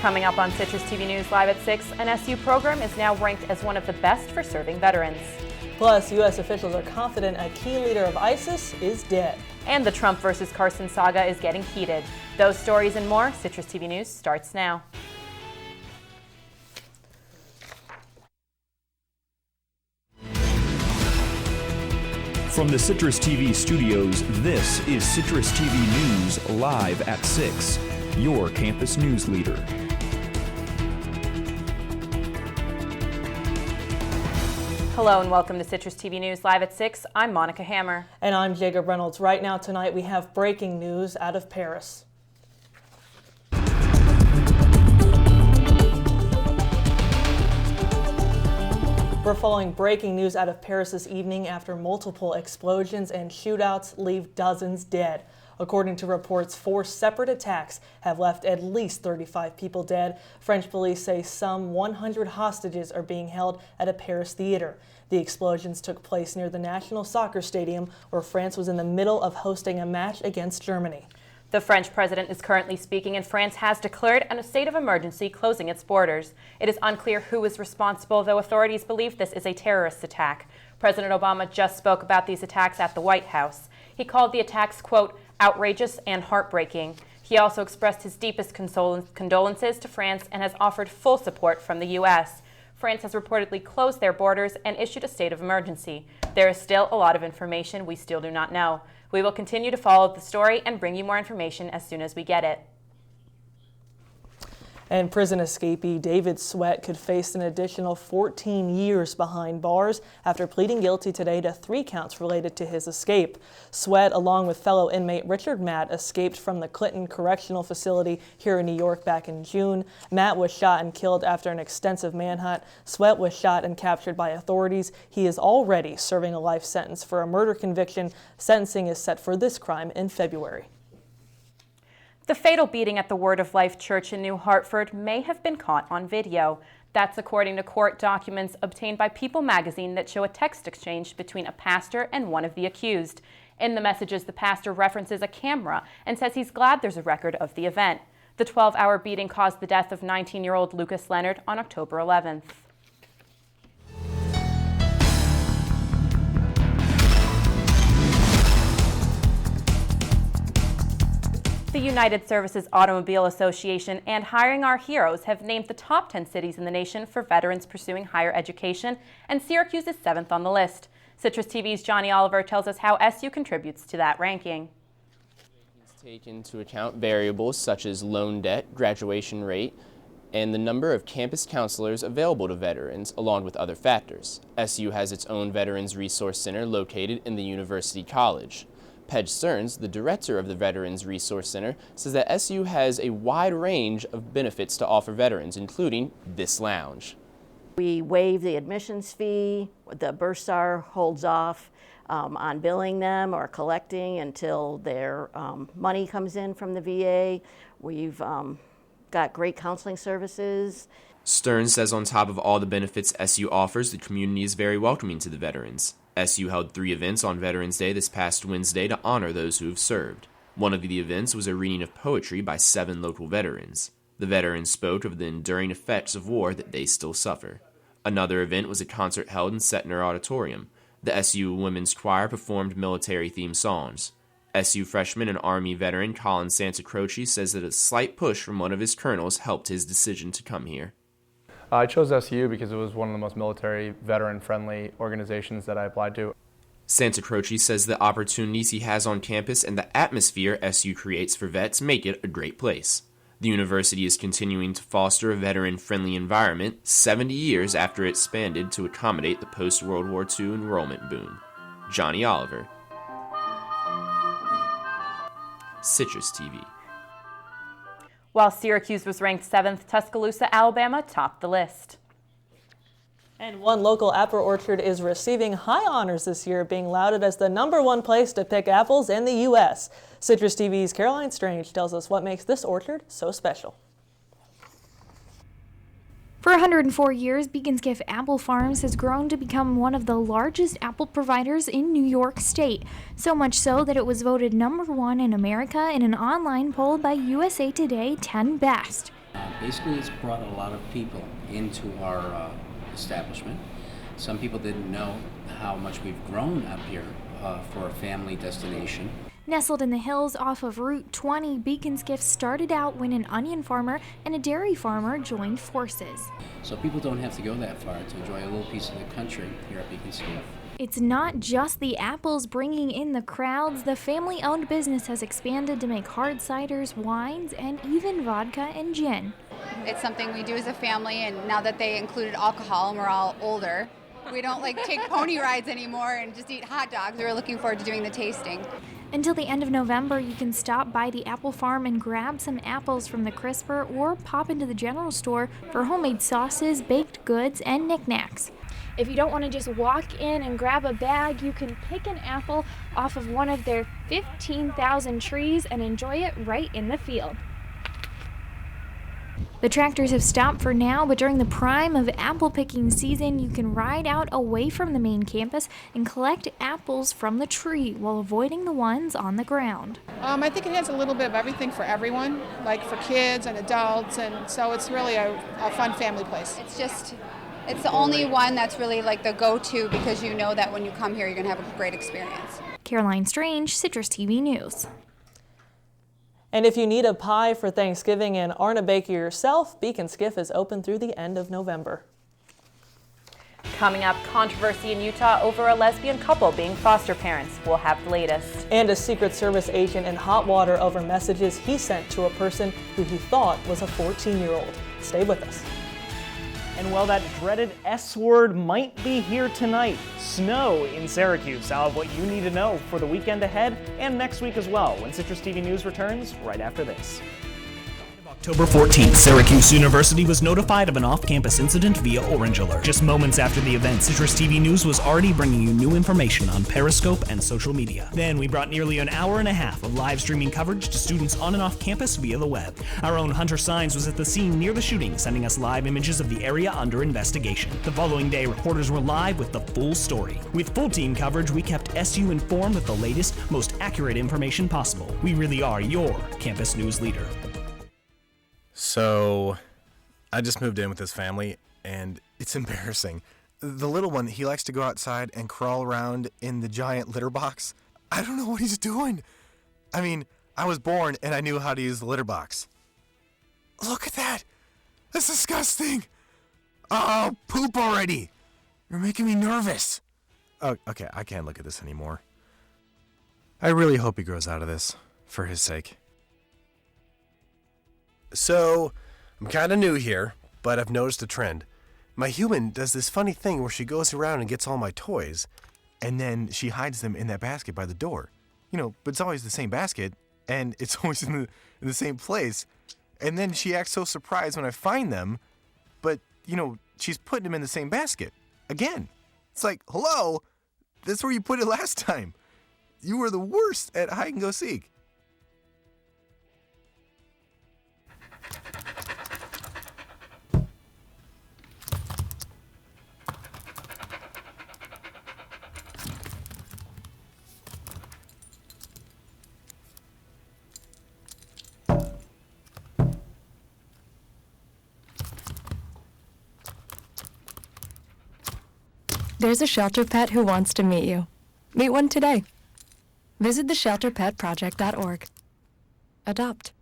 Coming up on Citrus TV News Live at 6, an SU program is now ranked as one of the best for serving veterans. Plus, U.S. officials are confident a key leader of ISIS is dead. And the Trump versus Carson saga is getting heated. Those stories and more, Citrus TV News starts now. From the Citrus TV studios, this is Citrus TV News Live at 6, your campus news leader. Hello and welcome to Citrus TV News Live at 6. I'm Monica Hammer. And I'm Jacob Reynolds. Right now tonight we have breaking news out of Paris. We're following breaking news out of Paris this evening after multiple explosions and shootouts leave dozens dead. According to reports, 4 separate attacks have left at least 35 people dead. French police say some 100 hostages are being held at a Paris theater. The explosions took place near the National Soccer Stadium, where France was in the middle of hosting a match against Germany. The French president is currently speaking, and France has declared a state of emergency, closing its borders. It is unclear who is responsible, though authorities believe this is a terrorist attack. President Obama just spoke about these attacks at the White House. He called the attacks, quote, outrageous and heartbreaking. He also expressed his deepest condolences to France and has offered full support from the U.S. France has reportedly closed their borders and issued a state of emergency. There is still a lot of information we still do not know. We will continue to follow the story and bring you more information as soon as we get it. And prison escapee David Sweat could face an additional 14 years behind bars after pleading guilty today to 3 counts related to his escape. Sweat, along with fellow inmate Richard Matt, escaped from the Clinton Correctional Facility here in New York back in June. Matt was shot and killed after an extensive manhunt. Sweat was shot and captured by authorities. He is already serving a life sentence for a murder conviction. Sentencing is set for this crime in February. The fatal beating at the Word of Life Church in New Hartford may have been caught on video. That's according to court documents obtained by People magazine that show a text exchange between a pastor and one of the accused. In the messages, the pastor references a camera and says he's glad there's a record of the event. The 12-hour beating caused the death of 19-year-old Lucas Leonard on October 11th. The United Services Automobile Association and Hiring Our Heroes have named the top 10 cities in the nation for veterans pursuing higher education, and Syracuse is 7th on the list. Citrus TV's Johnny Oliver tells us how SU contributes to that ranking. Take into account variables such as loan debt, graduation rate, and the number of campus counselors available to veterans, along with other factors. SU has its own Veterans Resource Center located in the University College. Pej Stearns, the director of the Veterans Resource Center, says that SU has a wide range of benefits to offer veterans, including this lounge. We waive the admissions fee. The bursar holds off on billing them or collecting until their money comes in from the VA. We've got great counseling services. Stearns says on top of all the benefits SU offers, the community is very welcoming to the veterans. SU held 3 events on Veterans Day this past Wednesday to honor those who have served. One of the events was a reading of poetry by 7 local veterans. The veterans spoke of the enduring effects of war that they still suffer. Another event was a concert held in Setner Auditorium. The SU Women's Choir performed military-themed songs. SU freshman and Army veteran Colin Santacroce says that a slight push from one of his colonels helped his decision to come here. I chose SU because it was one of the most military, veteran-friendly organizations that I applied to. Santacroce says the opportunities he has on campus and the atmosphere SU creates for vets make it a great place. The university is continuing to foster a veteran-friendly environment 70 years after it expanded to accommodate the post-World War II enrollment boom. Johnny Oliver, Citrus TV. While Syracuse was ranked 7th, Tuscaloosa, Alabama topped the list. And one local apple orchard is receiving high honors this year, being lauded as the #1 place to pick apples in the U.S. Citrus TV's Caroline Strange tells us what makes this orchard so special. For 104 years, Beacon's Gift Apple Farms has grown to become one of the largest apple providers in New York State, so much so that it was voted #1 in America in an online poll by USA Today 10 Best. Basically, it's brought a lot of people into our establishment. Some people didn't know how much we've grown up here for a family destination. Nestled in the hills off of Route 20, Beacon's Gift started out when an onion farmer and a dairy farmer joined forces. So people don't have to go that far to enjoy a little piece of the country here at Beacon's Gift. It's not just the apples bringing in the crowds. The family-owned business has expanded to make hard ciders, wines, and even vodka and gin. It's something we do as a family, and now that they included alcohol and we're all older, we don't take pony rides anymore and just eat hot dogs. We're looking forward to doing the tasting. Until the end of November, you can stop by the apple farm and grab some apples from the crisper or pop into the general store for homemade sauces, baked goods, and knickknacks. If you don't want to just walk in and grab a bag, you can pick an apple off of one of their 15,000 trees and enjoy it right in the field. The tractors have stopped for now, but during the prime of apple picking season, you can ride out away from the main campus and collect apples from the tree while avoiding the ones on the ground. I think it has a little bit of everything for everyone, like for kids and adults, and so it's really a fun family place. It's the only one that's really the go-to, because you know that when you come here, you're going to have a great experience. Caroline Strange, Citrus TV News. And if you need a pie for Thanksgiving and aren't a baker yourself, Beacon's Gift is open through the end of November. Coming up, controversy in Utah over a lesbian couple being foster parents. We'll have the latest. And a Secret Service agent in hot water over messages he sent to a person who he thought was a 14-year-old. Stay with us. And well, that dreaded S word might be here tonight. Snow in Syracuse. I'll have what you need to know for the weekend ahead and next week as well, when Citrus TV News returns right after this. October 14th, Syracuse University was notified of an off-campus incident via Orange Alert. Just moments after the event, Citrus TV News was already bringing you new information on Periscope and social media. Then we brought nearly an hour and a half of live streaming coverage to students on and off campus via the web. Our own Hunter Sines was at the scene near the shooting, sending us live images of the area under investigation. The following day, reporters were live with the full story. With full team coverage, we kept SU informed with the latest, most accurate information possible. We really are your campus news leader. So, I just moved in with this family, and it's embarrassing. The little one, he likes to go outside and crawl around in the giant litter box. I don't know what he's doing. I mean, I was born and I knew how to use the litter box. Look at that! That's disgusting! Oh, poop already! You're making me nervous. Oh, okay, I can't look at this anymore. I really hope he grows out of this, for his sake. So, I'm kind of new here, but I've noticed a trend. My human does this funny thing where she goes around and gets all my toys, and then she hides them in that basket by the door. But it's always the same basket, and it's always in the same place. And then she acts so surprised when I find them, but, she's putting them in the same basket. Again. It's like, hello, that's where you put it last time. You were the worst at hide and go seek. There's a shelter pet who wants to meet you. Meet one today. Visit theshelterpetproject.org. Adopt.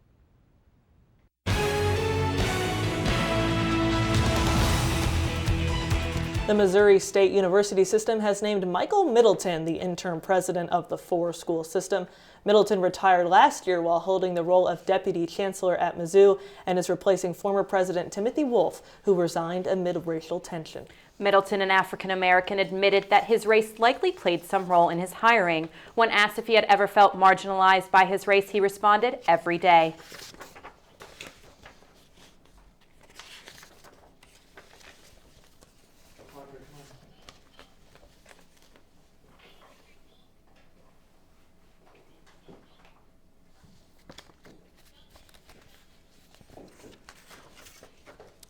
The Missouri State University system has named Michael Middleton the interim president of the four-school system. Middleton retired last year while holding the role of deputy chancellor at Mizzou and is replacing former president Timothy Wolf, who resigned amid racial tension. Middleton, an African-American, admitted that his race likely played some role in his hiring. When asked if he had ever felt marginalized by his race, he responded, "Every day."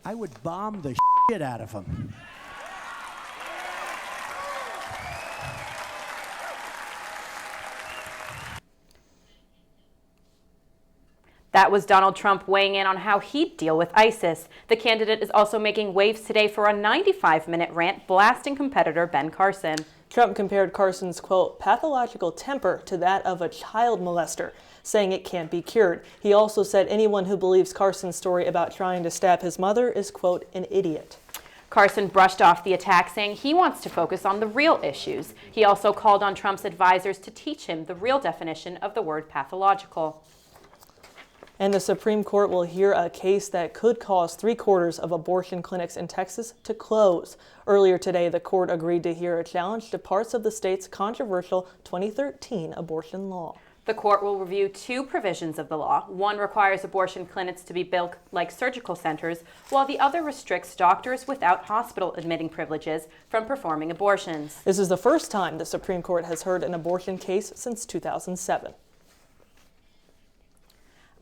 I would bomb the shit out of him. That was Donald Trump weighing in on how he'd deal with ISIS. The candidate is also making waves today for a 95-minute rant blasting competitor Ben Carson. Trump compared Carson's, quote, pathological temper to that of a child molester, saying it can't be cured. He also said anyone who believes Carson's story about trying to stab his mother is, quote, an idiot. Carson brushed off the attack, saying he wants to focus on the real issues. He also called on Trump's advisors to teach him the real definition of the word pathological. And the Supreme Court will hear a case that could cause 3/4 of abortion clinics in Texas to close. Earlier today, the court agreed to hear a challenge to parts of the state's controversial 2013 abortion law. The court will review 2 provisions of the law. One requires abortion clinics to be built like surgical centers, while the other restricts doctors without hospital admitting privileges from performing abortions. This is the first time the Supreme Court has heard an abortion case since 2007.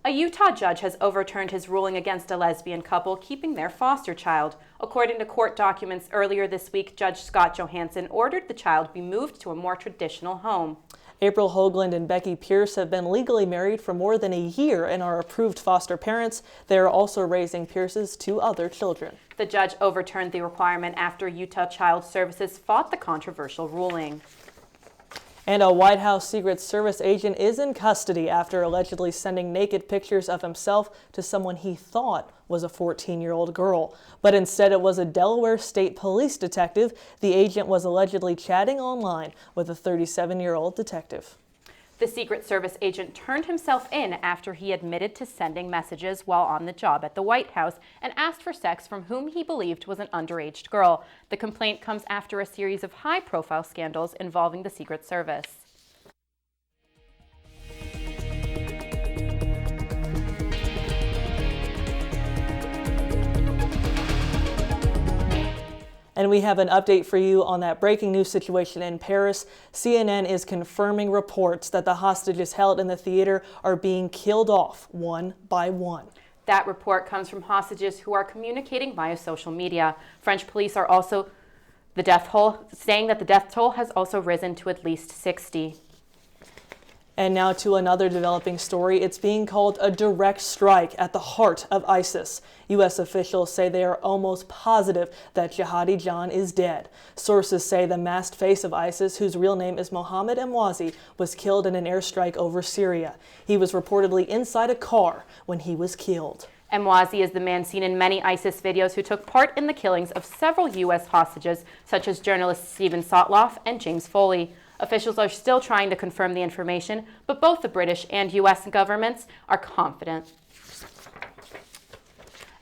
A Utah judge has overturned his ruling against a lesbian couple keeping their foster child. According to court documents earlier this week, Judge Scott Johansson ordered the child be moved to a more traditional home. April Hoagland and Becky Pierce have been legally married for more than a year and are approved foster parents. They are also raising Pierce's 2 other children. The judge overturned the requirement after Utah Child Services fought the controversial ruling. And a White House Secret Service agent is in custody after allegedly sending naked pictures of himself to someone he thought was a 14-year-old girl. But instead it was a Delaware State Police detective. The agent was allegedly chatting online with a 37-year-old detective. The Secret Service agent turned himself in after he admitted to sending messages while on the job at the White House and asked for sex from whom he believed was an underage girl. The complaint comes after a series of high-profile scandals involving the Secret Service. And we have an update for you on that breaking news situation in Paris. CNN is confirming reports that the hostages held in the theater are being killed off one by one. That report comes from hostages who are communicating via social media. French police are also saying that the death toll has also risen to at least 60. And now to another developing story. It's being called a direct strike at the heart of ISIS. U.S. officials say they are almost positive that Jihadi John is dead. Sources say the masked face of ISIS, whose real name is Mohammed Emwazi, was killed in an airstrike over Syria. He was reportedly inside a car when he was killed. Emwazi is the man seen in many ISIS videos who took part in the killings of several U.S. hostages, such as journalists Stephen Sotloff and James Foley. Officials are still trying to confirm the information, but both the British and U.S. governments are confident.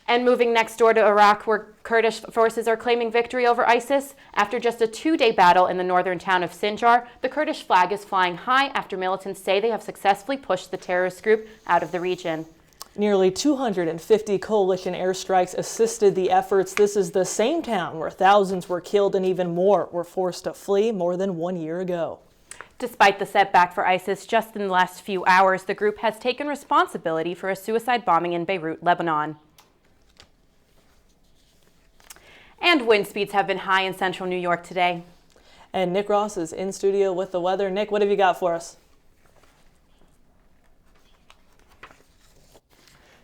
And moving next door to Iraq, where Kurdish forces are claiming victory over ISIS. After just a 2-day battle in the northern town of Sinjar, the Kurdish flag is flying high after militants say they have successfully pushed the terrorist group out of the region. Nearly 250 coalition airstrikes assisted the efforts. This is the same town where thousands were killed and even more were forced to flee more than 1 year ago. Despite the setback for ISIS, just in the last few hours, the group has taken responsibility for a suicide bombing in Beirut, Lebanon. And wind speeds have been high in central New York today. And Nick Ross is in studio with the weather. Nick, what have you got for us?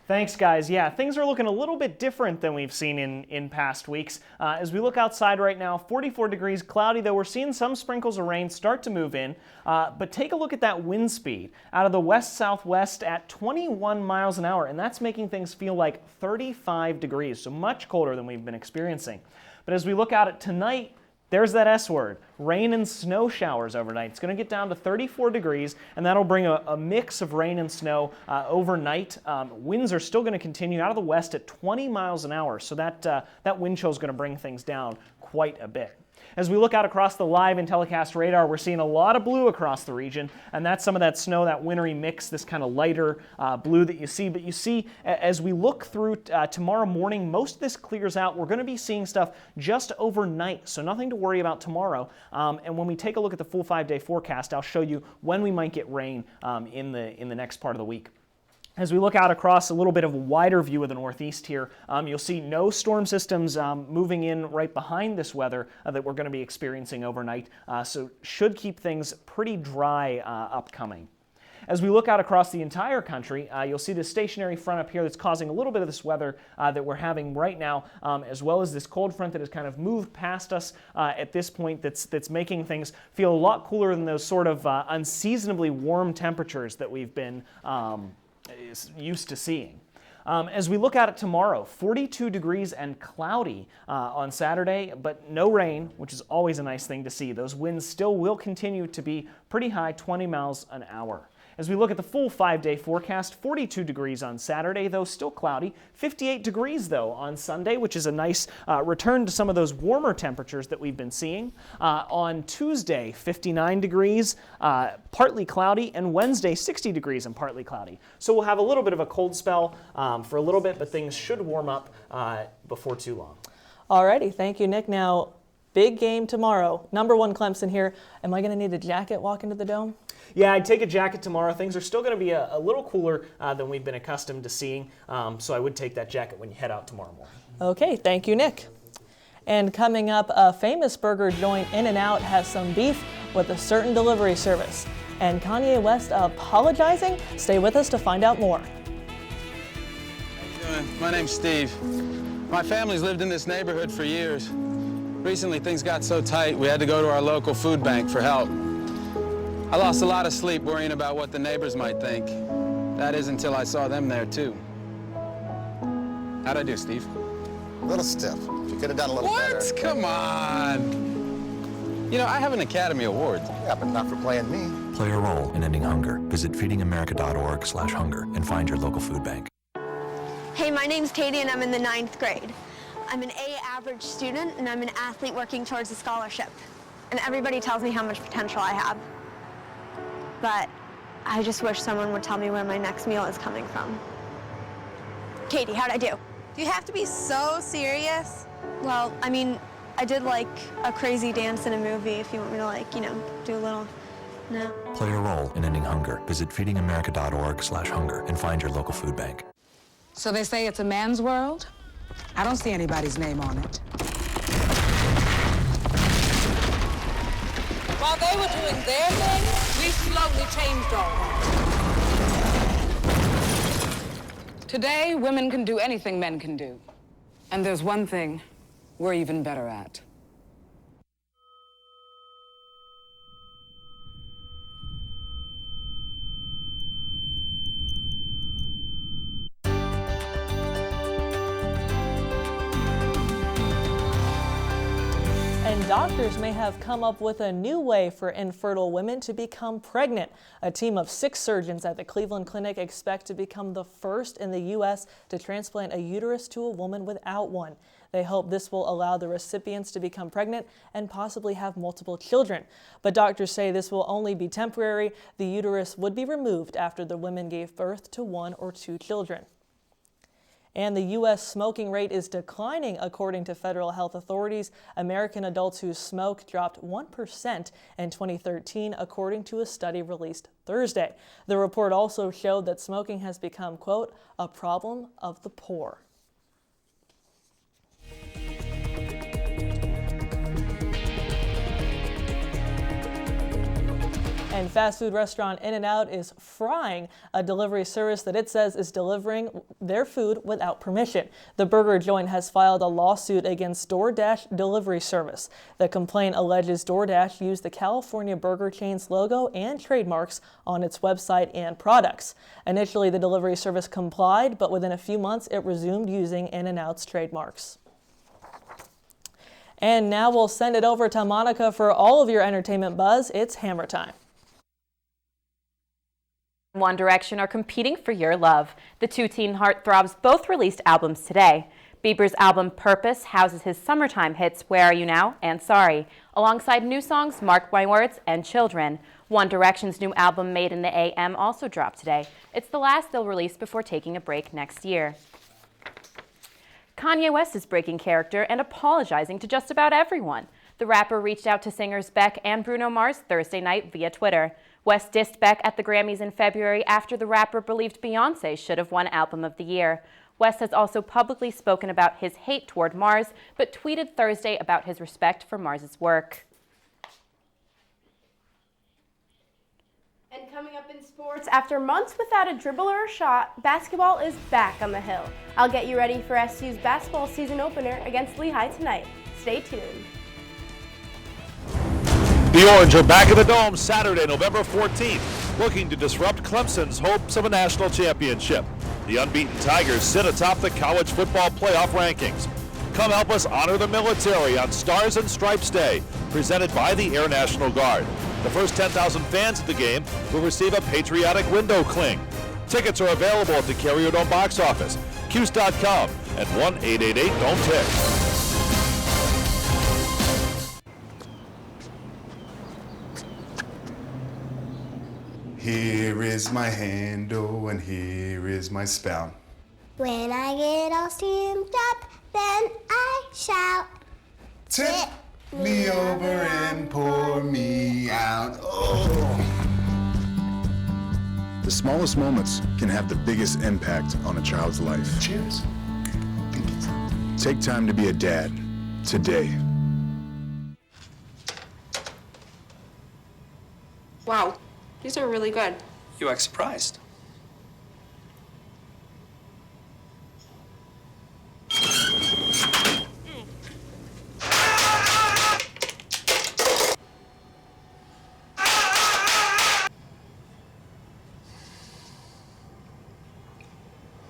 Thanks, guys. Yeah, things are looking a little bit different than we've seen in past weeks. As we look outside right now, 44 degrees, cloudy, though we're seeing some sprinkles of rain start to move in. But take a look at that wind speed out of the west-southwest at 21 miles an hour, and that's making things feel like 35 degrees, so much colder than we've been experiencing. But as we look out at tonight, there's that S word, rain and snow showers overnight. It's going to get down to 34 degrees, and that'll bring a mix of rain and snow overnight. Winds are still going to continue out of the west at 20 miles an hour, so that wind chill is going to bring things down quite a bit. As we look out across the live and telecast radar, we're seeing a lot of blue across the region, and that's some of that snow, that wintry mix, this kind of lighter blue that you see. But you see, as we look through tomorrow morning, most of this clears out. We're going to be seeing stuff just overnight, so nothing to worry about tomorrow. And when we take a look at the full 5-day forecast, I'll show you when we might get rain in the next part of the week. As we look out across a little bit of a wider view of the northeast here, you'll see no storm systems moving in right behind this weather that we're going to be experiencing overnight, so should keep things pretty dry upcoming. As we look out across the entire country, you'll see this stationary front up here that's causing a little bit of this weather that we're having right now, as well as this cold front that has kind of moved past us at this point that's making things feel a lot cooler than those sort of unseasonably warm temperatures that we've been used to seeing. As we look at it tomorrow, 42 degrees and cloudy on Saturday, but no rain, which is always a nice thing to see. Those winds still will continue to be pretty high, 20 miles an hour. As we look at the full 5-day forecast, 42 degrees on Saturday, though still cloudy. 58 degrees, though, on Sunday, which is a nice return to some of those warmer temperatures that we've been seeing. On Tuesday, 59 degrees, partly cloudy, and Wednesday, 60 degrees and partly cloudy. So we'll have a little bit of a cold spell for a little bit, but things should warm up before too long. Alrighty, thank you, Nick. Now, big game tomorrow. #1 Clemson here. Am I going to need a jacket walking to the Dome? Yeah, I'd take a jacket tomorrow. Things are still going to be a little cooler than we've been accustomed to seeing, so I would take that jacket when you head out tomorrow morning. Okay, thank you, Nick. And coming up, a famous burger joint, In-N-Out, has some beef with a certain delivery service. And Kanye West apologizing? Stay with us to find out more. How you doing? My name's Steve. My family's lived in this neighborhood for years. Recently, things got so tight, we had to go to our local food bank for help. I lost a lot of sleep worrying about what the neighbors might think. That is until I saw them there, too. How'd I do, Steve? A little stiff. You could have done a little better. What? Come on! You know, I have an Academy Award. Yeah, but not for playing me. Play a role in ending hunger. Visit feedingamerica.org/hunger and find your local food bank. Hey, my name's Katie and I'm in the 9th grade. I'm an A average student and I'm an athlete working towards a scholarship. And everybody tells me how much potential I have. But I just wish someone would tell me where my next meal is coming from. Katie, how'd I do? Do you have to be so serious? Well, I mean, I did like a crazy dance in a movie if you want me to like, you know, do a little, no. Play a role in ending hunger. Visit feedingamerica.org/hunger and find your local food bank. So they say it's a man's world? I don't see anybody's name on it. While they were doing their thing, we slowly changed all that. Today, women can do anything men can do. And there's one thing we're even better at. And doctors may have come up with a new way for infertile women to become pregnant. A team of 6 surgeons at the Cleveland Clinic expect to become the first in the U.S. to transplant a uterus to a woman without one. They hope this will allow the recipients to become pregnant and possibly have multiple children. But doctors say this will only be temporary. The uterus would be removed after the women gave birth to 1 or 2 children. And the U.S. smoking rate is declining, according to federal health authorities. American adults who smoke dropped 1% in 2013, according to a study released Thursday. The report also showed that smoking has become, quote, a problem of the poor. And fast food restaurant In-N-Out is frying a delivery service that it says is delivering their food without permission. The burger joint has filed a lawsuit against DoorDash delivery service. The complaint alleges DoorDash used the California burger chain's logo and trademarks on its website and products. Initially, the delivery service complied, but within a few months, it resumed using In-N-Out's trademarks. And now we'll send it over to Monica for all of your entertainment buzz. It's Hammer time. One Direction are competing for your love. The two teen heartthrobs both released albums today. Bieber's album Purpose houses his summertime hits Where Are You Now and Sorry, alongside new songs Mark My Words and Children. One Direction's new album Made in the AM also dropped today. It's the last they'll release before taking a break next year. Kanye West is breaking character and apologizing to just about everyone. The rapper reached out to singers Beck and Bruno Mars Thursday night via Twitter. West dissed Beck at the Grammys in February after the rapper believed Beyoncé should have won Album of the Year. West has also publicly spoken about his hate toward Mars, but tweeted Thursday about his respect for Mars's work. And coming up in sports. Sports, after months without a dribble or a shot, basketball is back on the hill. I'll get you ready for SU's basketball season opener against Lehigh tonight. Stay tuned. The Orange are back in the Dome Saturday, November 14th, looking to disrupt Clemson's hopes of a national championship. The unbeaten Tigers sit atop the college football playoff rankings. Come help us honor the military on Stars and Stripes Day, presented by the Air National Guard. The first 10,000 fans at the game will receive a patriotic window cling. Tickets are available at the Carrier Dome box office, Cuse.com, and 1-888-DOME-TICK. Here is my handle and here is my spout. When I get all steamed up, then I shout. Tip me over and pour me out. Oh. The smallest moments can have the biggest impact on a child's life. Cheers. Take time to be a dad today. Wow, these are really good. You act surprised.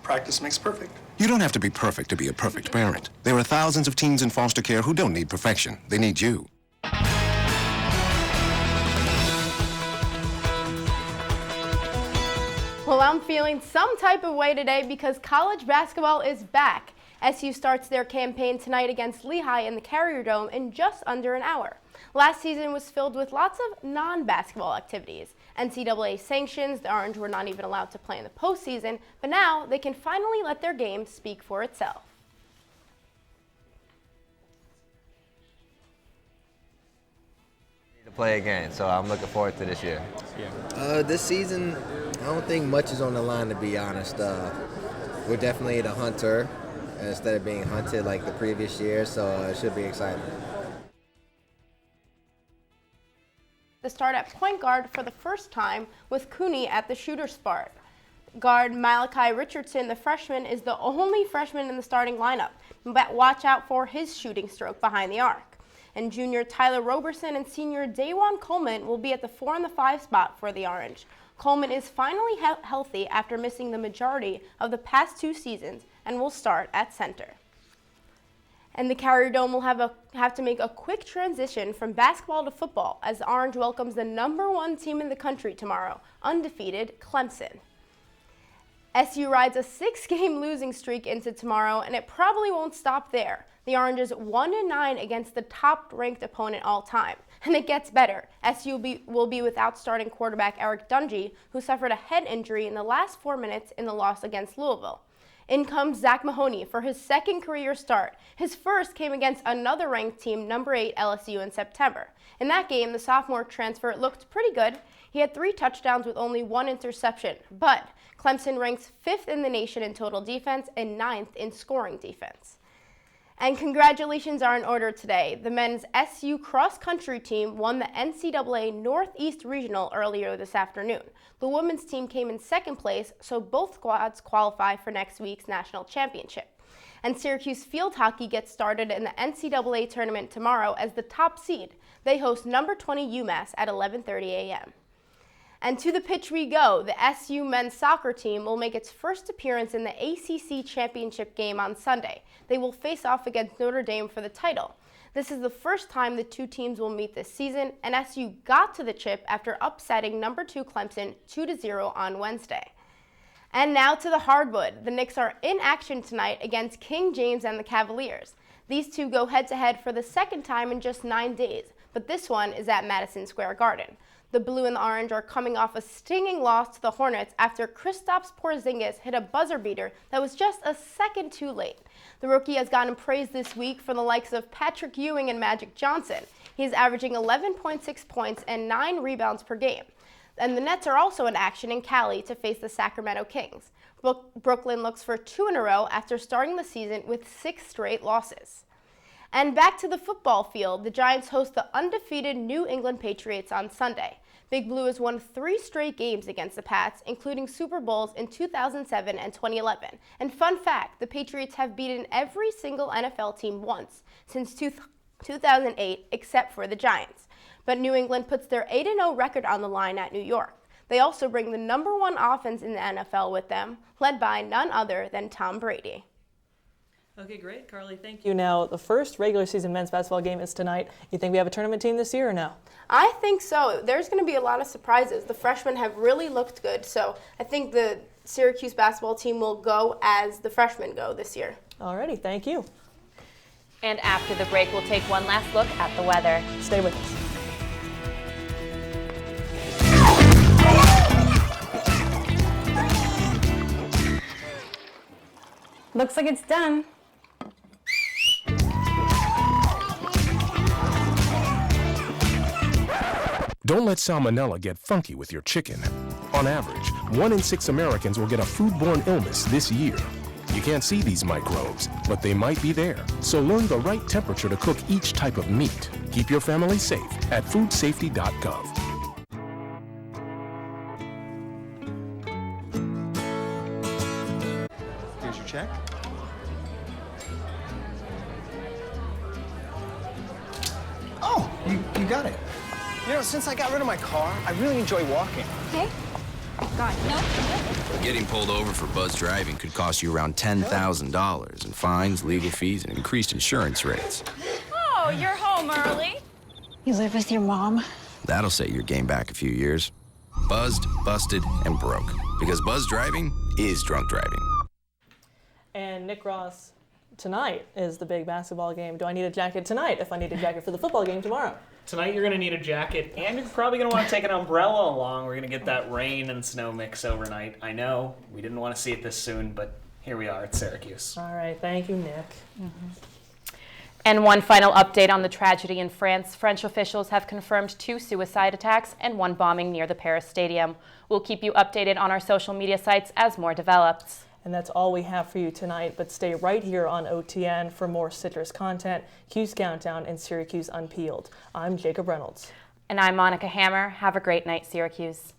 Practice makes perfect. You don't have to be perfect to be a perfect parent. There are thousands of teens in foster care who don't need perfection. They need you. Well, I'm feeling some type of way today because college basketball is back. SU starts their campaign tonight against Lehigh in the Carrier Dome in just under an hour. Last season was filled with lots of non-basketball activities. NCAA sanctions, the Orange were not even allowed to play in the postseason, but now they can finally let their game speak for itself. To play again, so I'm looking forward to this year. This season, I don't think much is on the line, to be honest. We're definitely the hunter instead of being hunted like the previous year, so it should be exciting. To start at point guard for the first time with Cooney at the shooter spot. Guard Malachi Richardson, the freshman, is the only freshman in the starting lineup, but watch out for his shooting stroke behind the arc. And junior Tyler Roberson and senior Dawan Coleman will be at the 4 and the 5 spot for the Orange. Coleman is finally healthy after missing the majority of the past 2 seasons and will start at center. And the Carrier Dome will have to make a quick transition from basketball to football as the Orange welcomes the #1 team in the country tomorrow, undefeated Clemson. SU rides a 6-game losing streak into tomorrow, and it probably won't stop there. The Orange is 1-9 against the top-ranked opponent all time. And it gets better. SU will be without starting quarterback Eric Dungy, who suffered a head injury in the last 4 minutes in the loss against Louisville. In comes Zach Mahoney for his second career start. His first came against another ranked team, #8 LSU, in September. In that game, the sophomore transfer looked pretty good. He had 3 touchdowns with only 1 interception, but Clemson ranks 5th in the nation in total defense and 9th in scoring defense. And congratulations are in order today. The men's SU cross-country team won the NCAA Northeast Regional earlier this afternoon. The women's team came in 2nd place, so both squads qualify for next week's national championship. And Syracuse field hockey gets started in the NCAA tournament tomorrow as the top seed. They host #20 UMass at 11:30 a.m. And to the pitch we go. The SU men's soccer team will make its first appearance in the ACC championship game on Sunday. They will face off against Notre Dame for the title. This is the first time the 2 teams will meet this season, and SU got to the chip after upsetting #2 Clemson 2-0 on Wednesday. And now to the hardwood. The Knicks are in action tonight against King James and the Cavaliers. These two go head-to-head for the second time in just 9 days, but this one is at Madison Square Garden. The blue and the orange are coming off a stinging loss to the Hornets after Kristaps Porzingis hit a buzzer beater that was just a second too late. The rookie has gotten praise this week from the likes of Patrick Ewing and Magic Johnson. He is averaging 11.6 points and 9 rebounds per game. And the Nets are also in action in Cali to face the Sacramento Kings. Brooklyn looks for 2 in a row after starting the season with 6 straight losses. And back to the football field, the Giants host the undefeated New England Patriots on Sunday. Big Blue has won 3 straight games against the Pats, including Super Bowls in 2007 and 2011. And fun fact, the Patriots have beaten every single NFL team once since 2008, except for the Giants. But New England puts their 8-0 record on the line at New York. They also bring the #1 offense in the NFL with them, led by none other than Tom Brady. Okay, great, Carly. Thank you. Now, the first regular season men's basketball game is tonight. You think we have a tournament team this year or no? I think so. There's going to be a lot of surprises. The freshmen have really looked good, so I think the Syracuse basketball team will go as the freshmen go this year. Alrighty, thank you. And after the break, we'll take one last look at the weather. Stay with us. Looks like it's done. Don't let salmonella get funky with your chicken. On average, 1 in 6 Americans will get a foodborne illness this year. You can't see these microbes, but they might be there. So learn the right temperature to cook each type of meat. Keep your family safe at foodsafety.gov. Here's your check. Oh, you got it. You know, since I got rid of my car, I really enjoy walking. Okay. God, no. Getting pulled over for buzz driving could cost you around $10,000 in fines, legal fees, and increased insurance rates. Oh, you're home early. You live with your mom? That'll set your game back a few years. Buzzed, busted, and broke. Because buzz driving is drunk driving. And Nick Ross, tonight is the big basketball game. Do I need a jacket tonight if I need a jacket for the football game tomorrow? Tonight you're going to need a jacket, and you're probably going to want to take an umbrella along. We're going to get that rain and snow mix overnight. I know, we didn't want to see it this soon, but here we are at Syracuse. All right, thank you, Nick. And one final update on the tragedy in France. French officials have confirmed 2 suicide attacks and 1 bombing near the Paris Stadium. We'll keep you updated on our social media sites as more develops. And that's all we have for you tonight, but stay right here on OTN for more Citrus content, Q's Countdown, and Syracuse Unpeeled. I'm Jacob Reynolds. And I'm Monica Hammer. Have a great night, Syracuse.